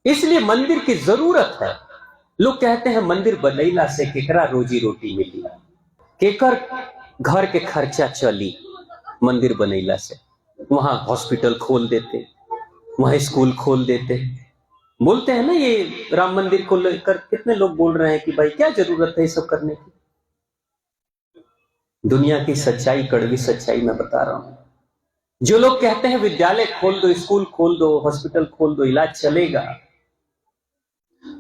इसलिए मंदिर की जरूरत है। लोग कहते हैं मंदिर बनैला से केकरा रोजी रोटी मिली, केकर घर के खर्चा चली। मंदिर बनैला से वहां हॉस्पिटल खोल देते, वहां स्कूल खोल देते। बोलते हैं ना, ये राम मंदिर को लेकर कितने लोग बोल रहे हैं कि भाई क्या जरूरत है ये सब करने की। दुनिया की सच्चाई, कड़वी सच्चाई मैं बता रहा हूं। जो लोग कहते हैं विद्यालय खोल दो, स्कूल खोल दो, हॉस्पिटल खोल दो, इलाज चलेगा।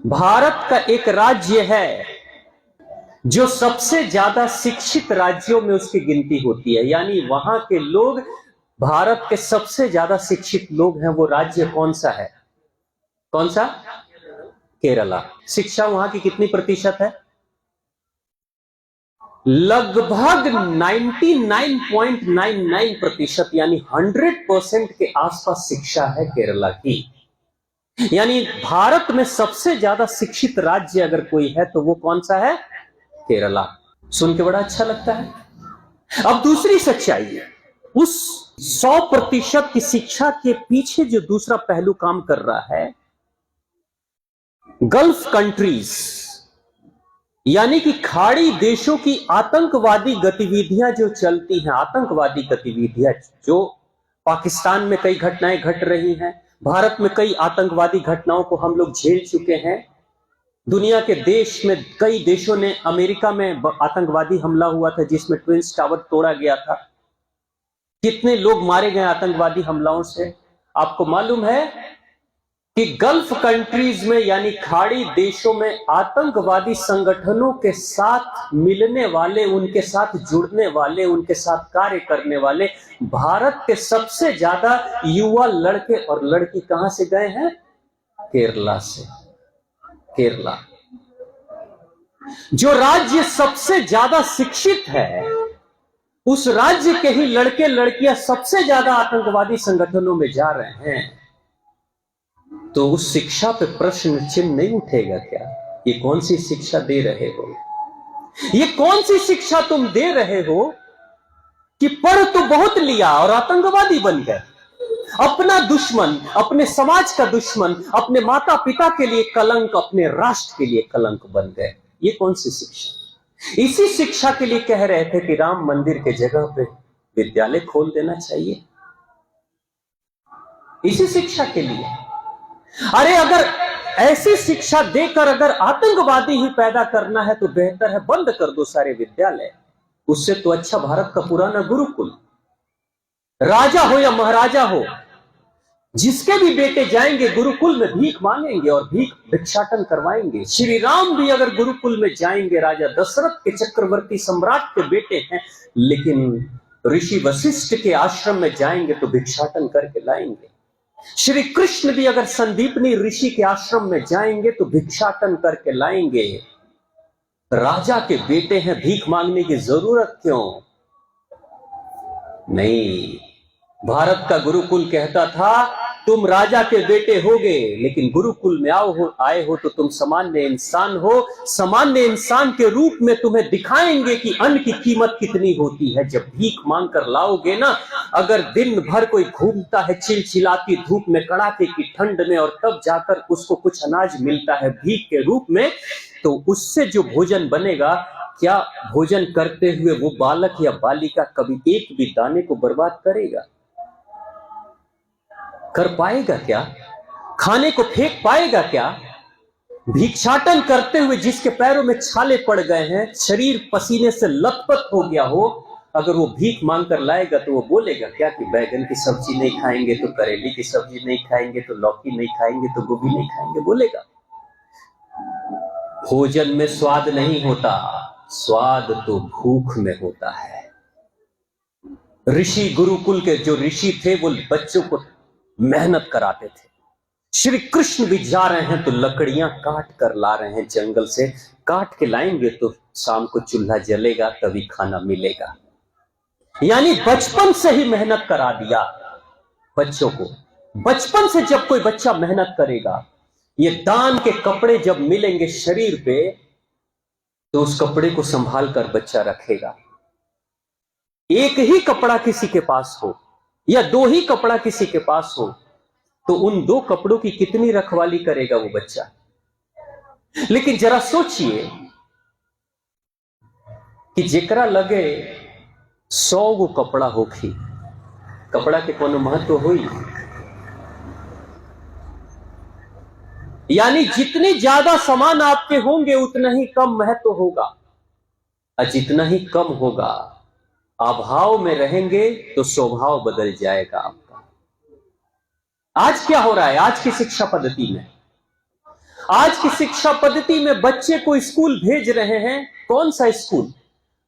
भारत का एक राज्य है जो सबसे ज्यादा शिक्षित राज्यों में उसकी गिनती होती है, यानी वहां के लोग, भारत के सबसे ज्यादा शिक्षित लोग हैं। वो राज्य कौन सा है? कौन सा? केरला। शिक्षा वहां की कितनी प्रतिशत है? लगभग 99.99%, यानी 100% के आसपास शिक्षा है केरला की। यानी भारत में सबसे ज्यादा शिक्षित राज्य अगर कोई है तो वो कौन सा है? केरला। सुन के बड़ा अच्छा लगता है। अब दूसरी सच्चाई है, उस 100% की शिक्षा के पीछे जो दूसरा पहलू काम कर रहा है, गल्फ कंट्रीज यानी कि खाड़ी देशों की आतंकवादी गतिविधियां जो चलती हैं, आतंकवादी गतिविधियां जो पाकिस्तान में कई घटनाएं घट रही हैं, भारत में कई आतंकवादी घटनाओं को हम लोग झेल चुके हैं। दुनिया के देश में कई देशों ने, अमेरिका में आतंकवादी हमला हुआ था जिसमें ट्विंस टावर तोड़ा गया था। कितने लोग मारे गए आतंकवादी हमलाओं से? आपको मालूम है कि गल्फ कंट्रीज में यानी खाड़ी देशों में आतंकवादी संगठनों के साथ मिलने वाले, उनके साथ जुड़ने वाले, उनके साथ कार्य करने वाले भारत के सबसे ज्यादा युवा लड़के और लड़की कहां से गए हैं? केरला से। केरला जो राज्य सबसे ज्यादा शिक्षित है, उस राज्य के ही लड़के लड़कियां सबसे ज्यादा आतंकवादी संगठनों में जा रहे हैं। तो उस शिक्षा पे प्रश्न चिन्ह नहीं उठेगा क्या? ये कौन सी शिक्षा दे रहे हो? ये कौन सी शिक्षा तुम दे रहे हो कि पढ़ तो बहुत लिया और आतंकवादी बन गए? अपना दुश्मन, अपने समाज का दुश्मन, अपने माता पिता के लिए कलंक, अपने राष्ट्र के लिए कलंक बन गए। ये कौन सी शिक्षा? इसी शिक्षा के लिए कह रहे थे कि राम मंदिर के जगह पे विद्यालय खोल देना चाहिए। इसी शिक्षा के लिए। अरे अगर ऐसी शिक्षा देकर अगर आतंकवादी ही पैदा करना है तो बेहतर है बंद कर दो सारे विद्यालय। उससे तो अच्छा भारत का पुराना गुरुकुल, राजा हो या महाराजा हो, जिसके भी बेटे जाएंगे गुरुकुल में भीख मांगेंगे और भिक्षाटन करवाएंगे। श्री राम भी अगर गुरुकुल में जाएंगे, राजा दशरथ के चक्रवर्ती सम्राट के बेटे हैं, लेकिन ऋषि वशिष्ठ के आश्रम में जाएंगे तो भिक्षाटन करके लाएंगे। श्री कृष्ण भी अगर संदीपनी ऋषि के आश्रम में जाएंगे तो भिक्षाटन करके लाएंगे। राजा के बेटे हैं, भीख मांगने की जरूरत क्यों? नहीं, भारत का गुरुकुल कहता था तुम राजा के बेटे होगे, लेकिन गुरुकुल में आए हो तो तुम सामान्य इंसान हो। सामान्य इंसान के रूप में तुम्हें दिखाएंगे कि अन्न की कीमत कितनी होती है। जब भीख मांग कर लाओगे ना, अगर दिन भर कोई घूमता है चिलचिलाती धूप में, कड़ाके की ठंड में, और तब जाकर उसको कुछ अनाज मिलता है भीख के रूप में, तो उससे जो भोजन बनेगा, क्या भोजन करते हुए वो बालक या बालिका कभी एक भी दाने को बर्बाद करेगा? कर पाएगा क्या? खाने को फेंक पाएगा क्या? भिक्षाटन करते हुए जिसके पैरों में छाले पड़ गए हैं, शरीर पसीने से लथपथ हो गया हो, अगर वो भीख मांग कर लाएगा तो वो बोलेगा क्या कि बैगन की सब्जी नहीं खाएंगे तो करेले की सब्जी नहीं खाएंगे, तो लौकी नहीं खाएंगे तो गोभी नहीं खाएंगे? बोलेगा। भोजन में स्वाद नहीं होता, स्वाद तो भूख में होता है। ऋषि, गुरुकुल के जो ऋषि थे वो बच्चों को मेहनत कराते थे। श्री कृष्ण भी जा रहे हैं तो लकड़ियां काट कर ला रहे हैं, जंगल से काट के लाएंगे तो शाम को चूल्हा जलेगा, तभी खाना मिलेगा। यानी बचपन से ही मेहनत करा दिया बच्चों को। बचपन से जब कोई बच्चा मेहनत करेगा, ये दान के कपड़े जब मिलेंगे शरीर पे, तो उस कपड़े को संभाल कर बच्चा रखेगा। एक ही कपड़ा किसी के पास हो या दो ही कपड़ा किसी के पास हो, तो उन 2 कपड़ों की कितनी रखवाली करेगा वो बच्चा। लेकिन जरा सोचिए कि जेकरा लगे 100 गो कपड़ा होखी, कपड़ा के कोनो महत्व हुई। यानी जितने ज्यादा सामान आपके होंगे उतना ही कम महत्व होगा, और जितना ही कम होगा, अभाव में रहेंगे तो स्वभाव बदल जाएगा आपका। आज क्या हो रहा है आज की शिक्षा पद्धति में? आज की शिक्षा पद्धति में बच्चे को स्कूल भेज रहे हैं, कौन सा स्कूल?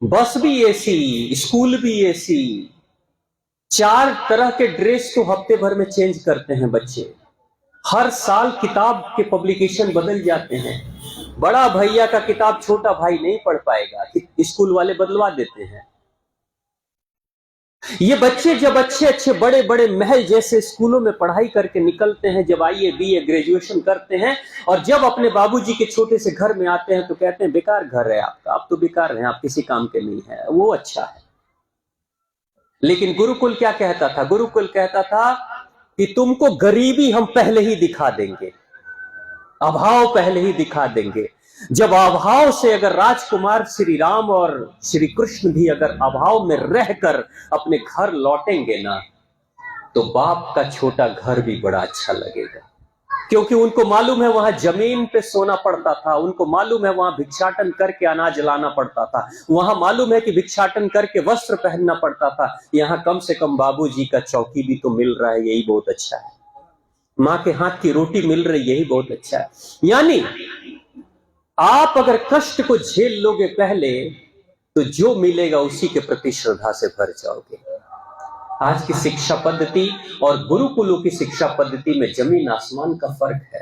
बस भी एसी, स्कूल भी एसी, 4 तरह के ड्रेस तो हफ्ते भर में चेंज करते हैं बच्चे। हर साल किताब के पब्लिकेशन बदल जाते हैं। बड़ा भैया का किताब छोटा भाई नहीं पढ़ पाएगा, स्कूल वाले बदलवा देते हैं। ये बच्चे जब अच्छे अच्छे बड़े बड़े महल जैसे स्कूलों में पढ़ाई करके निकलते हैं, जब आईए बीए ग्रेजुएशन करते हैं, और जब अपने बाबूजी के छोटे से घर में आते हैं तो कहते हैं बेकार घर है आपका, आप तो बेकार हैं, आप किसी काम के नहीं है। वो अच्छा है। लेकिन गुरुकुल क्या कहता था? गुरुकुल कहता था कि तुमको गरीबी हम पहले ही दिखा देंगे, अभाव पहले ही दिखा देंगे। जब अभाव से अगर राजकुमार श्री राम और श्री कृष्ण भी अगर अभाव में रहकर अपने घर लौटेंगे ना, तो बाप का छोटा घर भी बड़ा अच्छा लगेगा, क्योंकि उनको मालूम है वहां जमीन पे सोना पड़ता था, उनको मालूम है वहां भिक्षाटन करके अनाज लाना पड़ता था, वहां मालूम है कि भिक्षाटन करके वस्त्र पहनना पड़ता था। यहाँ कम से कम बाबूजी का चौकी भी तो मिल रहा है, यही बहुत अच्छा है। माँ के हाथ की रोटी मिल रही, यही बहुत अच्छा है। यानी आप अगर कष्ट को झेल लोगे पहले, तो जो मिलेगा उसी के प्रति श्रद्धा से भर जाओगे। आज की शिक्षा पद्धति और गुरुकुलों की शिक्षा पद्धति में जमीन आसमान का फर्क है।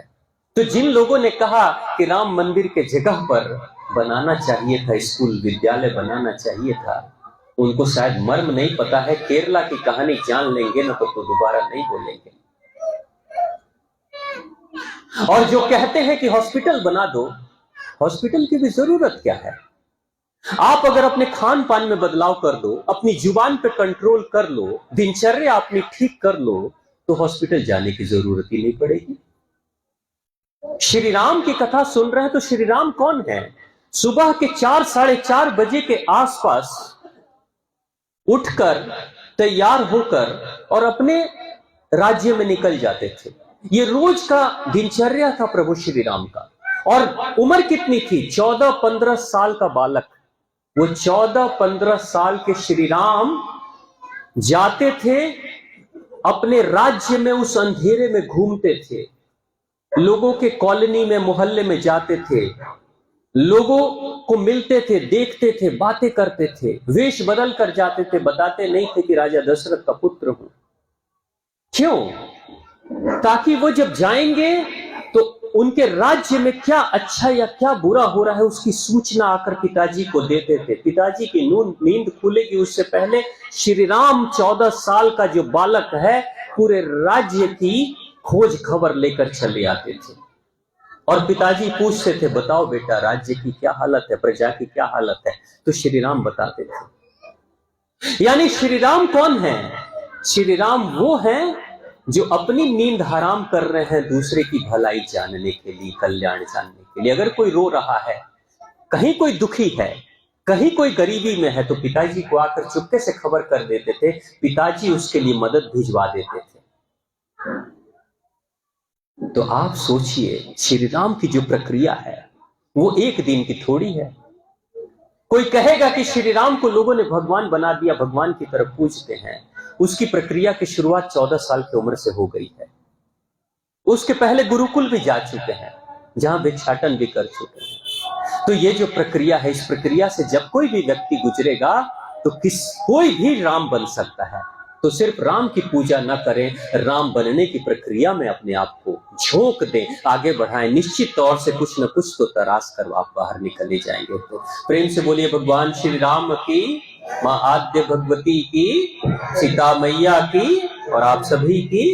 तो जिन लोगों ने कहा कि राम मंदिर के जगह पर बनाना चाहिए था, स्कूल विद्यालय बनाना चाहिए था, उनको शायद मर्म नहीं पता है। केरला की कहानी जान लेंगे ना तो दोबारा नहीं बोलेंगे। और जो कहते हैं कि हॉस्पिटल बना दो, हॉस्पिटल की भी जरूरत क्या है? आप अगर अपने खान पान में बदलाव कर दो, अपनी जुबान पे कंट्रोल कर लो, दिनचर्या अपनी ठीक कर लो, तो हॉस्पिटल जाने की जरूरत ही नहीं पड़ेगी। श्री राम की कथा सुन रहे हैं तो श्री राम कौन है? सुबह के 4 साढ़े 4 बजे के आसपास उठकर तैयार होकर और अपने राज्य में निकल जाते थे। ये रोज का दिनचर्या था प्रभु श्री राम का। और उम्र कितनी थी? 14-15 साल का बालक। वो 14-15 साल के श्री राम जाते थे अपने राज्य में, उस अंधेरे में घूमते थे, लोगों के कॉलोनी में मोहल्ले में जाते थे, लोगों को मिलते थे, देखते थे, बातें करते थे, वेश बदल कर जाते थे, बताते नहीं थे कि राजा दशरथ का पुत्र हूं। क्यों? ताकि वो जब जाएंगे तो उनके राज्य में क्या अच्छा या क्या बुरा हो रहा है उसकी सूचना आकर पिताजी को देते थे। पिताजी की नींद खुलेगी उससे पहले श्री राम 14 साल का जो बालक है पूरे राज्य की खोज खबर लेकर चले आते थे। और पिताजी पूछते थे, बताओ बेटा राज्य की क्या हालत है, प्रजा की क्या हालत है? तो श्री राम बताते थे। यानी श्री राम कौन है? श्री राम वो हैं जो अपनी नींद हराम कर रहे हैं दूसरे की भलाई जानने के लिए, कल्याण जानने के लिए। अगर कोई रो रहा है, कहीं कोई दुखी है, कहीं कोई गरीबी में है, तो पिताजी को आकर चुपके से खबर कर देते थे। पिताजी उसके लिए मदद भिजवा देते थे। तो आप सोचिए श्री राम की जो प्रक्रिया है वो एक दिन की थोड़ी है। कोई कहेगा कि श्री राम को लोगों ने भगवान बना दिया, भगवान की तरफ पूजते हैं, उसकी प्रक्रिया की शुरुआत 14 साल की उम्र से हो गई है। उसके पहले गुरुकुल भी जा चुके हैं, जहां भिक्षाटन भी कर चुके हैं। तो ये जो प्रक्रिया है, इस प्रक्रिया से जब कोई भी व्यक्ति गुजरेगा तो कोई भी राम बन सकता है। तो सिर्फ राम की पूजा न करें, राम बनने की प्रक्रिया में अपने आप को झोंक दें, आगे बढ़ाएं। निश्चित तौर से कुछ न कुछ तो तराश कर आप बाहर निकले जाएंगे। तो प्रेम से बोलिए भगवान श्री राम की, मां आद्य भगवती की, सीता मैया की और आप सभी की।